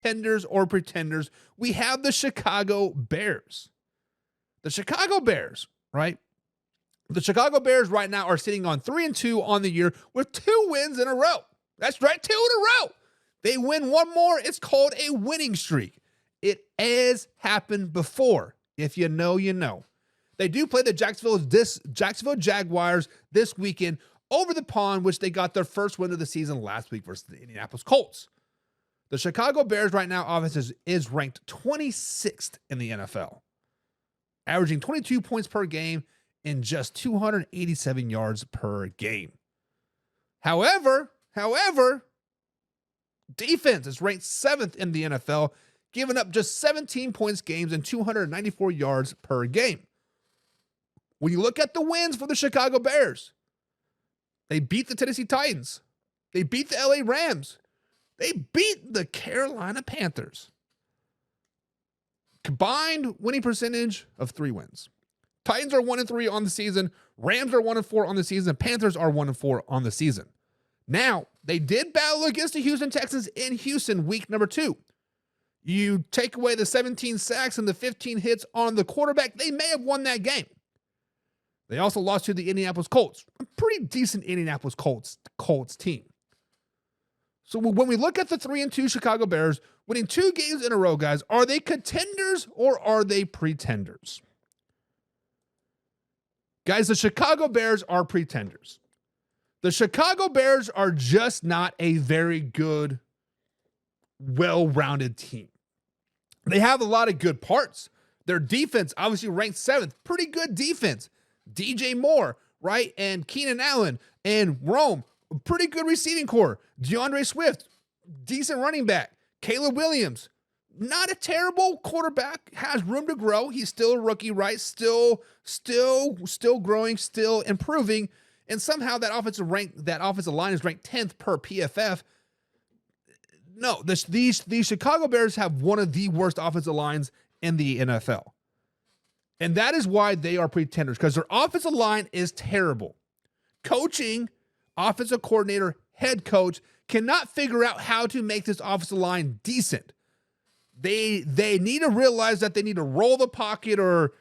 contenders or pretenders, we have the Chicago Bears. The Chicago Bears, right? The Chicago Bears right now are sitting on 3-2 on the year with 2 wins in a row. That's right, 2 in a row. They win one more, it's called a winning streak. It has happened before. If you know, you know. They do play the Jacksonville Jaguars this weekend over the pond, which they got their first win of the season last week versus the Indianapolis Colts. The Chicago Bears right now offense is ranked 26th in the NFL, averaging 22 points per game and just 287 yards per game. However, defense is ranked 7th in the NFL, giving up just 17 points games and 294 yards per game. When you look at the wins for the Chicago Bears, they beat the Tennessee Titans. They beat the LA Rams. They beat the Carolina Panthers. Combined winning percentage of 3 wins. Titans are 1-3 on the season. Rams are 1-4 on the season. Panthers are 1-4 on the season. Now, they did battle against the Houston Texans in Houston week number 2. You take away the 17 sacks and the 15 hits on the quarterback, they may have won that game. They also lost to the Indianapolis Colts, a pretty decent Indianapolis Colts team. So when we look at the 3-2 Chicago Bears, winning 2 games in a row, guys, are they contenders or are they pretenders? Guys, the Chicago Bears are pretenders. The Chicago Bears are just not a very good, well-rounded team. They have a lot of good parts. Their defense, obviously ranked 7th. Pretty good defense. DJ Moore, right? And Keenan Allen and Rome. Pretty good receiving core. DeAndre Swift, decent running back. Caleb Williams, not a terrible quarterback. Has room to grow. He's still a rookie, right? Still growing, still improving. And somehow that offensive line is ranked 10th per PFF. No, these Chicago Bears have one of the worst offensive lines in the NFL. And that is why they are pretenders, because their offensive line is terrible. Coaching, offensive coordinator, head coach cannot figure out how to make this offensive line decent. They need to realize that they need to roll the pocket or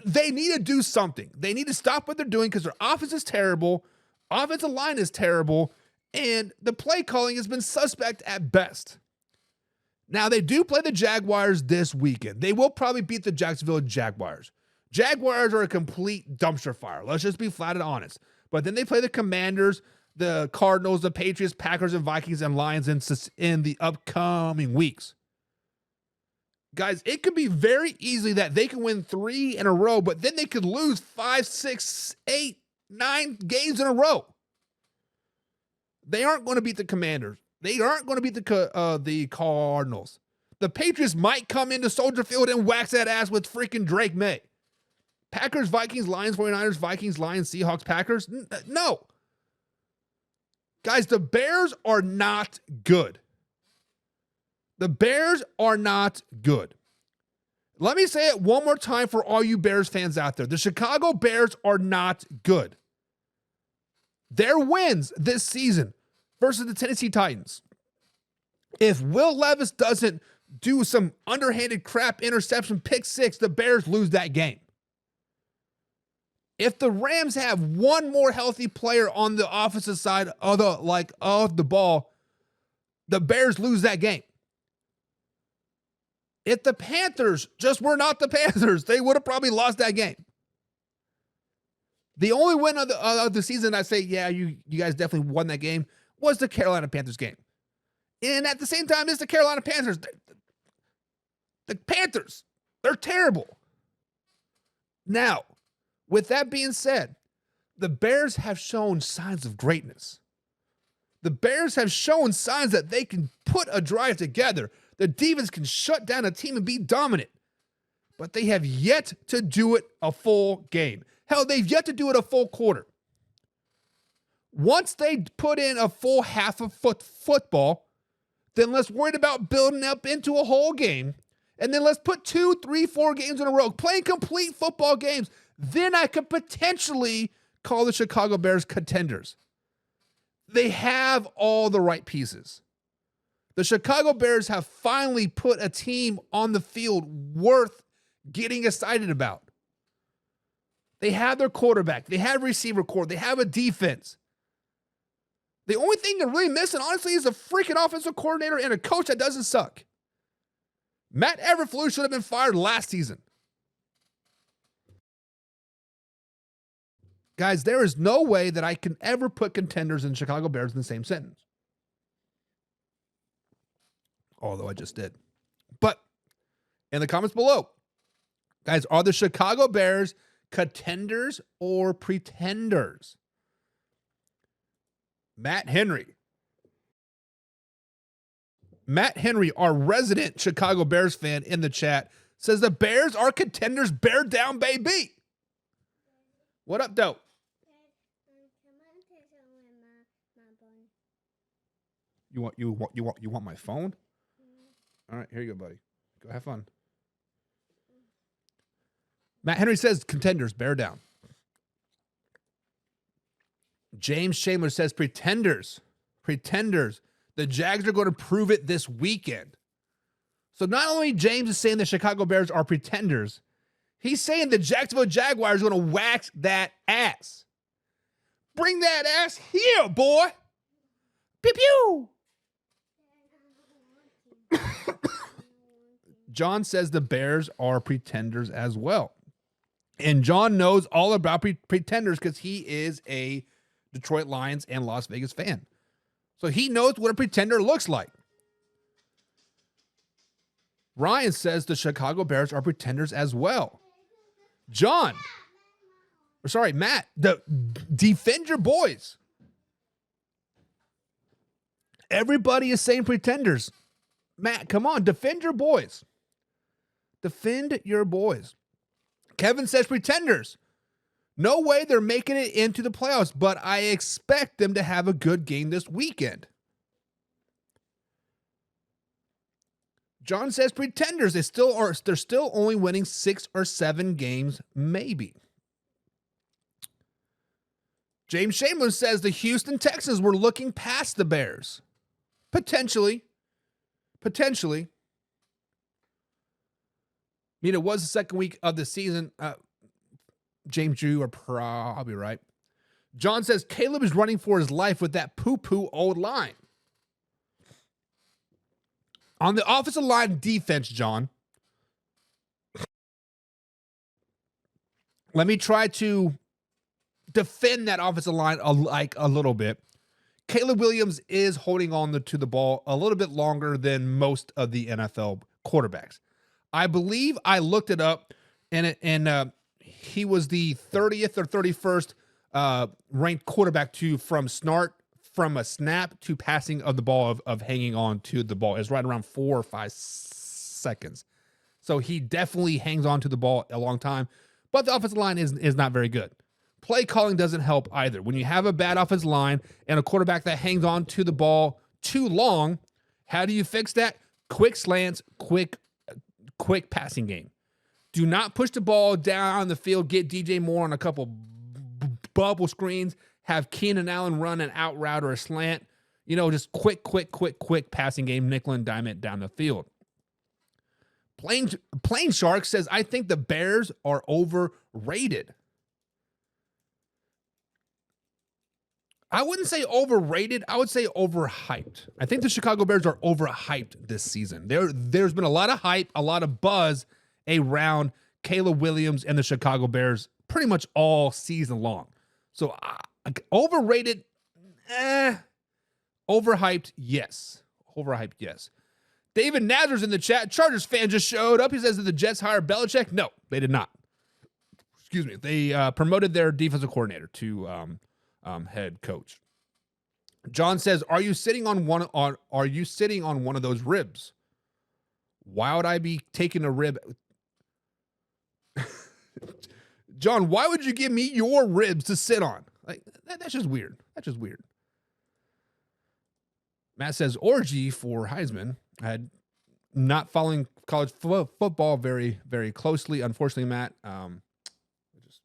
they need to do something. They need to stop what they're doing because their offense is terrible, offensive line is terrible, and the play calling has been suspect at best. Now, they do play the Jaguars this weekend. They will probably beat the Jacksonville Jaguars. Jaguars are a complete dumpster fire. Let's just be flat and honest. But then they play the Commanders, the Cardinals, the Patriots, Packers, and Vikings, and Lions in the upcoming weeks. Guys, it could be very easily that they can win 3 in a row, but then they could lose 5, 6, 8, 9 games in a row. They aren't going to beat the Commanders. They aren't going to beat the Cardinals. The Patriots might come into Soldier Field and wax that ass with freaking Drake May. Packers, Vikings, Lions, 49ers, Vikings, Lions, Seahawks, Packers. No. Guys, the Bears are not good. The Bears are not good. Let me say it one more time for all you Bears fans out there. The Chicago Bears are not good. Their wins this season versus the Tennessee Titans. If Will Levis doesn't do some underhanded crap interception pick 6, the Bears lose that game. If the Rams have one more healthy player on the offensive side of the ball, the Bears lose that game. If the Panthers just were not the Panthers, they would have probably lost that game. The only win of the season I say, yeah, you guys definitely won that game, was the Carolina Panthers game. And at the same time, it's the Carolina Panthers. The Panthers, they're terrible. Now, with that being said, the Bears have shown signs of greatness. The Bears have shown signs that they can put a drive together. The defense can shut down a team and be dominant. But they have yet to do it a full game. Hell, they've yet to do it a full quarter. Once they put in a full half of football, then let's worry about building up into a whole game. And then let's put 2, 3, 4 games in a row, playing complete football games. Then I could potentially call the Chicago Bears contenders. They have all the right pieces. The Chicago Bears have finally put a team on the field worth getting excited about. They have their quarterback. They have receiver core. They have a defense. The only thing they're really missing, honestly, is a freaking offensive coordinator and a coach that doesn't suck. Matt Eberflus should have been fired last season. Guys, there is no way that I can ever put Contenders and Chicago Bears in the same sentence. Although I just did. But in the comments below, guys, are the Chicago Bears contenders or pretenders? Matt Henry, our resident Chicago Bears fan in the chat, says the Bears are contenders. Bear down, baby. What up, though? You want my phone? All right, here you go, buddy. Go have fun. Matt Henry says contenders, bear down. James Chamberlain says pretenders. The Jags are going to prove it this weekend. So not only James is saying the Chicago Bears are pretenders, he's saying the Jacksonville Jaguars are going to wax that ass. Bring that ass here, boy. Pew pew. John says the Bears are pretenders as well. And John knows all about pretenders because he is a Detroit Lions and Las Vegas fan. So he knows what a pretender looks like. Ryan says the Chicago Bears are pretenders as well. Matt, defend your boys. Everybody is saying pretenders. Matt, come on, defend your boys. Defend your boys. Kevin says pretenders. No way they're making it into the playoffs, but I expect them to have a good game this weekend. John says pretenders. They're still only winning 6 or 7 games, maybe. James Chamberlain says the Houston Texans were looking past the Bears. Potentially. I mean, it was the second week of the season. James, you are probably right. John says Caleb is running for his life with that poo-poo old line. On the offensive line defense, John, let me try to defend that offensive line a little bit. Caleb Williams is holding on to the ball a little bit longer than most of the NFL quarterbacks. I believe I looked it up, and he was the 30th or 31st ranked quarterback from a snap to passing of the ball of hanging on to the ball. It's right around 4 or 5 seconds. So he definitely hangs on to the ball a long time, but the offensive line is not very good. Play calling doesn't help either. When you have a bad offensive line and a quarterback that hangs on to the ball too long, how do you fix that? Quick slants, quick passing game. Do not push the ball down the field. Get DJ Moore on a couple bubble screens. Have Keenan Allen run an out route or a slant. Just quick passing game, nickel and dime it down the field. Plain Shark says, I think the Bears are overrated. I wouldn't say overrated. I would say overhyped. I think the Chicago Bears are overhyped this season. There's been a lot of hype, a lot of buzz around Caleb Williams and the Chicago Bears pretty much all season long. So overrated, overhyped, yes. David Nazar's in the chat. Chargers fan just showed up. He says, did the Jets hire Belichick? No, they did not. Excuse me. They promoted their defensive coordinator to head coach. John says, are you sitting on one of those ribs? Why would I be taking a rib? John, why would you give me your ribs to sit on? Like that's just weird. Matt says orgy for Heisman. I had not following college football very, very closely. Unfortunately, Matt,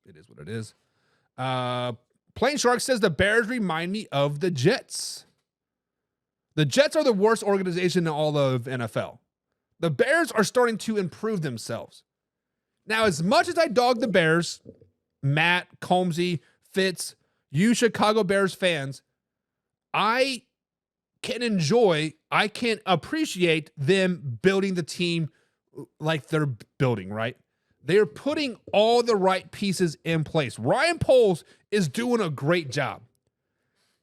it is what it is. Plain Shark says the Bears remind me of the Jets. The Jets are the worst organization in all of NFL. The Bears are starting to improve themselves. Now, as much as I dog the Bears, Matt, Combsy, Fitz, you Chicago Bears fans, I can appreciate them building the team like they're building, right? They're putting all the right pieces in place. Ryan Poles is doing a great job.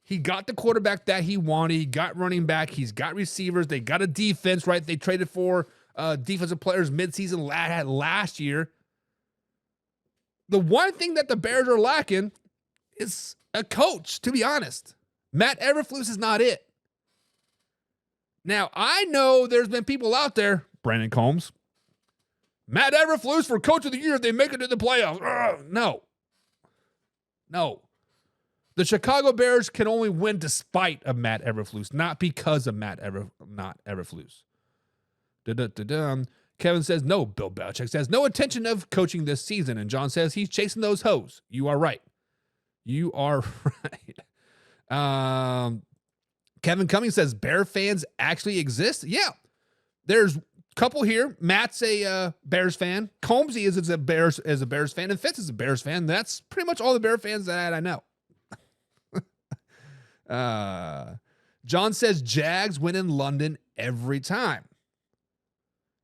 He got the quarterback that he wanted. He got running back. He's got receivers. They got a defense, right? They traded for defensive players midseason last year. The one thing that the Bears are lacking is a coach, to be honest. Matt Eberflus is not it. Now, I know there's been people out there, Brandon Combs, Matt Eberflus for coach of the year if they make it to the playoffs. No. The Chicago Bears can only win despite of Matt Eberflus, not because of not Eberflus. Kevin says, no, Bill Belichick says, no intention of coaching this season. And John says, he's chasing those hoes. You are right. Kevin Cummings says, Bear fans actually exist? Yeah. There's a couple here. Matt's a Bears fan. Combsy is a Bears fan. And Fitz is a Bears fan. That's pretty much all the Bear fans that I know. John says Jags win in London every time.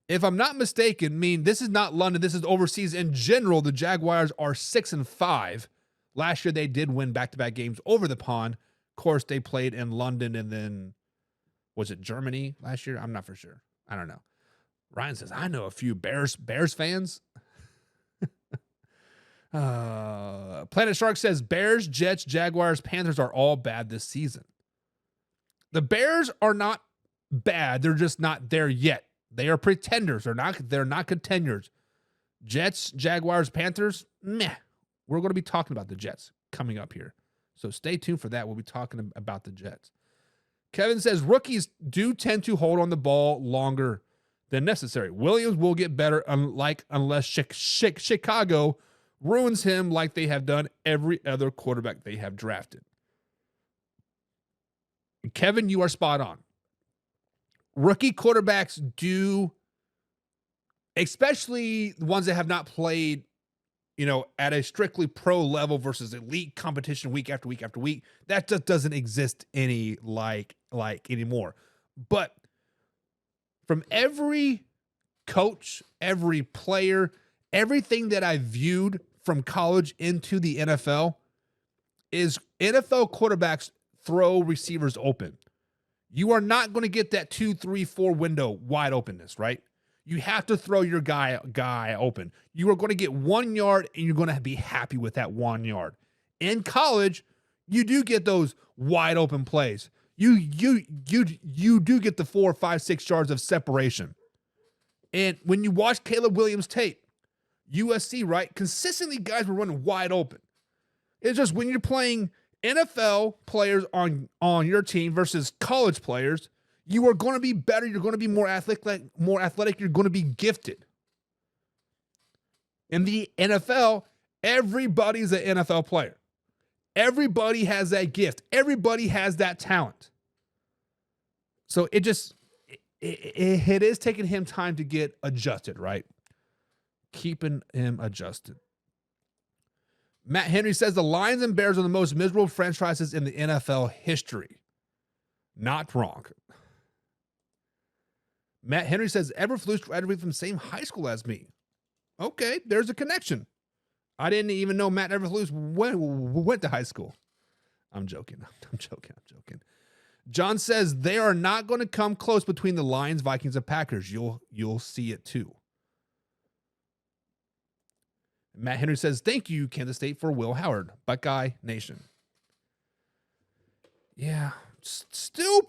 If I'm not mistaken, this is not London. This is overseas in general. The Jaguars are 6-5. Last year they did win back-to-back games over the pond. Of course, they played in London and then was it Germany last year? I'm not for sure. I don't know. Ryan says I know a few Bears fans. Planet Shark says Bears, Jets, Jaguars, Panthers are all bad this season. The Bears are not bad. They're just not there yet. They are pretenders. They're not contenders. Jets, Jaguars, Panthers, meh. We're going to be talking about the Jets coming up here. So stay tuned for that. We'll be talking about the Jets. Kevin says rookies do tend to hold on the ball longer than necessary. Williams will get better unless Chicago ruins him like they have done every other quarterback they have drafted. Kevin, you are spot on. Rookie quarterbacks do, especially the ones that have not played, at a strictly pro level versus elite competition week after week after week. That just doesn't exist anymore. But from every coach, every player, everything that I viewed from college into the NFL is NFL quarterbacks throw receivers open. You are not going to get that 2, 3, 4 window wide openness, right? You have to throw your guy open. You are going to get 1 yard and you're going to be happy with that 1 yard. In college, you do get those wide open plays. You do get the 4, 5, 6 yards of separation. And when you watch Caleb Williams tape, USC, right? Consistently, guys were running wide open. It's just when you're playing NFL players on your team versus college players, you are going to be better. You're going to be more athletic. You're going to be gifted. In the NFL, everybody's an NFL player. Everybody has that gift. Everybody has that talent. So it is taking him time to get adjusted, right? Keeping him adjusted. Matt Henry says the Lions and Bears are the most miserable franchises in the NFL history. Not wrong. Matt Henry says Eberflus graduated from the same high school as me. Okay, there's a connection. I didn't even know Matt Eberflus went to high school. I'm joking. John says they are not going to come close between the Lions, Vikings, and Packers. You'll see it too. Matt Henry says, thank you, Kansas State, for Will Howard. Buckeye Nation. Yeah, still